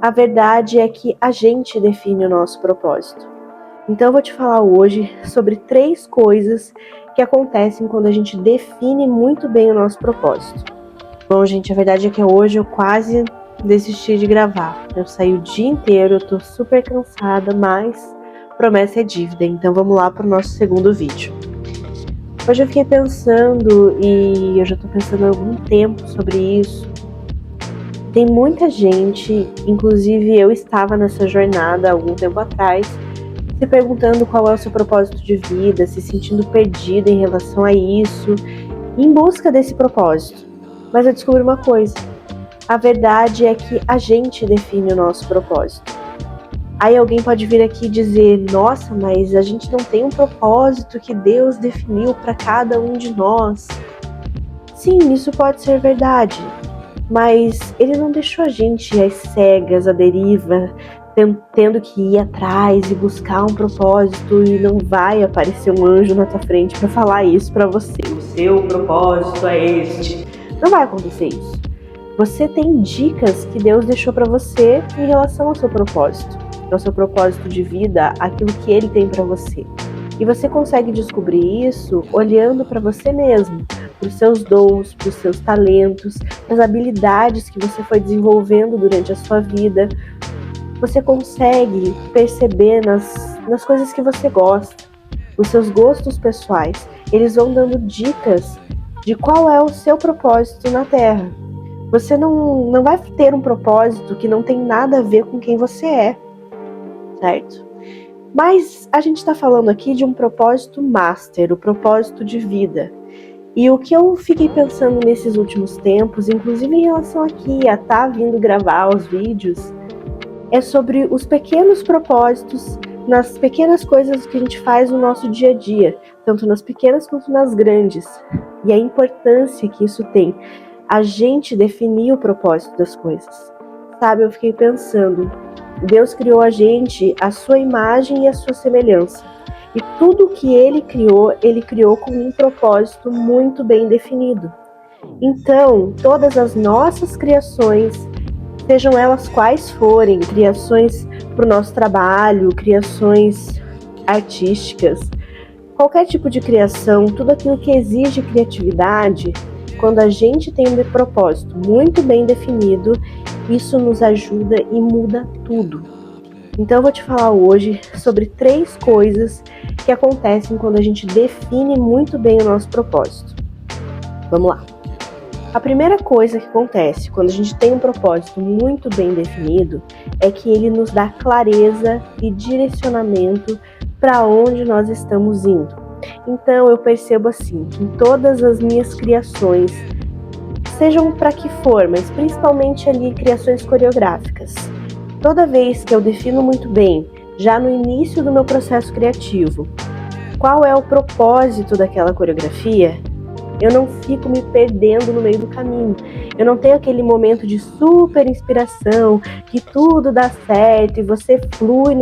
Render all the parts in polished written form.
A verdade é que a gente define o nosso propósito. Então eu vou te falar hoje sobre 3 coisas que acontecem quando a gente define muito bem o nosso propósito. Bom, gente, a verdade é que hoje eu quase desisti de gravar. Eu saí o dia inteiro, eu tô super cansada, mas promessa é dívida. Então vamos lá pro nosso segundo vídeo. Hoje eu fiquei pensando, e eu já tô pensando há algum tempo sobre isso. Tem muita gente, inclusive eu estava nessa jornada há algum tempo atrás, se perguntando qual é o seu propósito de vida, se sentindo perdida em relação a isso, em busca desse propósito. Mas eu descobri uma coisa: a verdade é que a gente define o nosso propósito. Aí alguém pode vir aqui e dizer: nossa, mas a gente não tem um propósito que Deus definiu para cada um de nós. Sim, isso pode ser verdade, mas Ele não deixou a gente às cegas, à deriva, tendo que ir atrás e buscar um propósito, e não vai aparecer um anjo na tua frente para falar isso para você. O seu propósito é este. Não vai acontecer isso. Você tem dicas que Deus deixou para você em relação ao seu propósito de vida, aquilo que Ele tem para você. E você consegue descobrir isso olhando para você mesmo, para os seus dons, para os seus talentos, para as habilidades que você foi desenvolvendo durante a sua vida. Você consegue perceber nas coisas que você gosta, os seus gostos pessoais. Eles vão dando dicas de qual é o seu propósito na Terra. Você não vai ter um propósito que não tem nada a ver com quem você é, certo? Mas a gente está falando aqui de um propósito master, o propósito de vida. E o que eu fiquei pensando nesses últimos tempos, inclusive em relação aqui a estar vindo gravar os vídeos, é sobre os pequenos propósitos, nas pequenas coisas que a gente faz no nosso dia a dia, tanto nas pequenas quanto nas grandes, e a importância que isso tem. A gente definir o propósito das coisas. Sabe, eu fiquei pensando, Deus criou a gente à sua imagem e à sua semelhança. E tudo que Ele criou com um propósito muito bem definido. Então, todas as nossas criações, sejam elas quais forem, criações para o nosso trabalho, criações artísticas, qualquer tipo de criação, tudo aquilo que exige criatividade, quando a gente tem um propósito muito bem definido, isso nos ajuda e muda tudo. Então eu vou te falar hoje sobre 3 coisas que acontecem quando a gente define muito bem o nosso propósito. Vamos lá. A primeira coisa que acontece quando a gente tem um propósito muito bem definido é que ele nos dá clareza e direcionamento para onde nós estamos indo. Então eu percebo assim, que em todas as minhas criações, sejam para que for, mas principalmente ali criações coreográficas, toda vez que eu defino muito bem, já no início do meu processo criativo, qual é o propósito daquela coreografia, eu não fico me perdendo no meio do caminho. Eu não tenho aquele momento de super inspiração, que tudo dá certo e você flui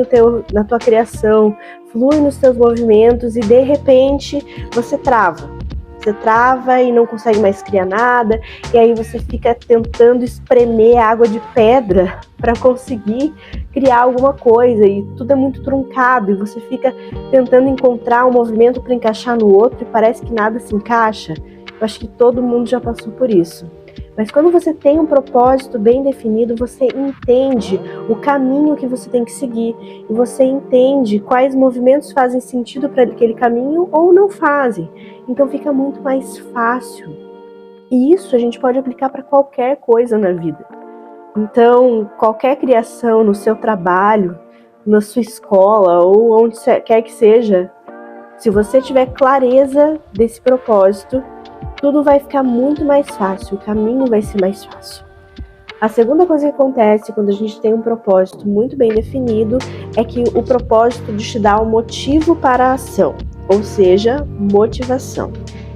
na tua criação, flui nos teus movimentos e de repente você trava. Você trava e não consegue mais criar nada, e aí você fica tentando espremer água de pedra para conseguir criar alguma coisa, e tudo é muito truncado, e você fica tentando encontrar um movimento para encaixar no outro, e parece que nada se encaixa. Eu acho que todo mundo já passou por isso. Mas quando você tem um propósito bem definido, você entende o caminho que você tem que seguir, e você entende quais movimentos fazem sentido para aquele caminho ou não fazem. Então fica muito mais fácil. E isso a gente pode aplicar para qualquer coisa na vida. Então, qualquer criação no seu trabalho, na sua escola ou onde quer que seja, se você tiver clareza desse propósito, tudo vai ficar muito mais fácil, o caminho vai ser mais fácil. A segunda coisa que acontece quando a gente tem um propósito muito bem definido é que o propósito te dá um motivo para a ação, ou seja, motivação.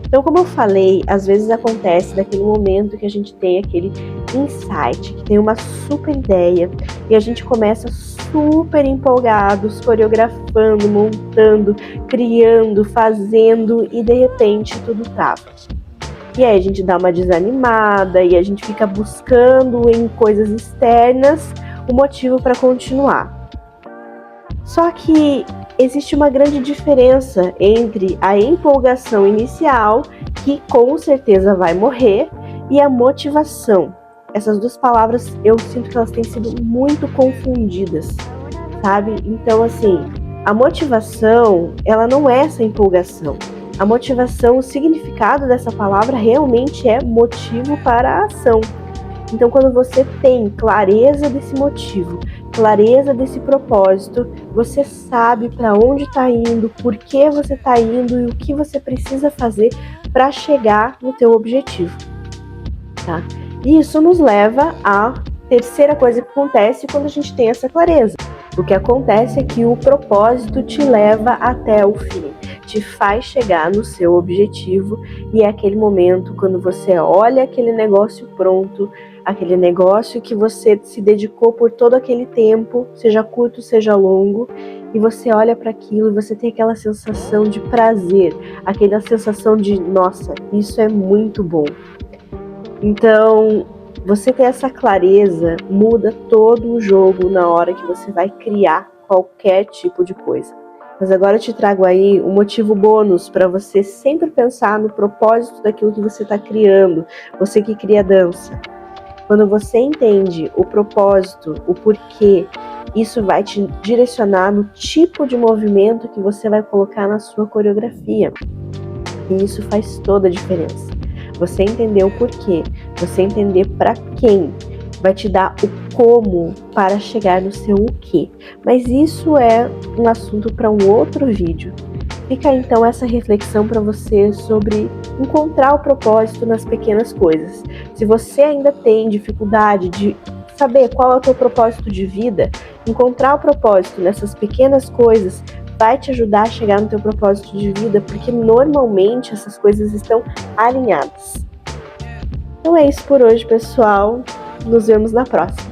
Então, como eu falei, às vezes acontece naquele momento que a gente tem aquele insight, que tem uma super ideia, e a gente começa super empolgados, coreografando, montando, criando, fazendo, e de repente tudo trava. E aí a gente dá uma desanimada e a gente fica buscando em coisas externas o motivo para continuar. Só que existe uma grande diferença entre a empolgação inicial, que com certeza vai morrer, e a motivação. Essas duas palavras eu sinto que elas têm sido muito confundidas, sabe? Então, assim, a motivação, ela não é essa empolgação. A motivação, o significado dessa palavra realmente é motivo para a ação. Então, quando você tem clareza desse motivo, clareza desse propósito, você sabe para onde está indo, por que você está indo e o que você precisa fazer para chegar no teu objetivo, tá? E isso nos leva à terceira coisa que acontece quando a gente tem essa clareza. O que acontece é que o propósito te leva até o fim, te faz chegar no seu objetivo, e é aquele momento quando você olha aquele negócio pronto, aquele negócio que você se dedicou por todo aquele tempo, seja curto, seja longo, e você olha para aquilo e você tem aquela sensação de prazer, aquela sensação de, nossa, isso é muito bom. Então, você ter essa clareza muda todo o jogo na hora que você vai criar qualquer tipo de coisa. Mas agora eu te trago aí um motivo bônus para você sempre pensar no propósito daquilo que você está criando, você que cria dança. Quando você entende o propósito, o porquê, isso vai te direcionar no tipo de movimento que você vai colocar na sua coreografia. E isso faz toda a diferença. Você entender o porquê, você entender para quem, vai te dar o como para chegar no seu o quê. Mas isso é um assunto para um outro vídeo. Fica então essa reflexão para você sobre encontrar o propósito nas pequenas coisas. Se você ainda tem dificuldade de saber qual é o teu propósito de vida, encontrar o propósito nessas pequenas coisas vai te ajudar a chegar no teu propósito de vida, porque normalmente essas coisas estão alinhadas. Então é isso por hoje, pessoal. Nos vemos na próxima.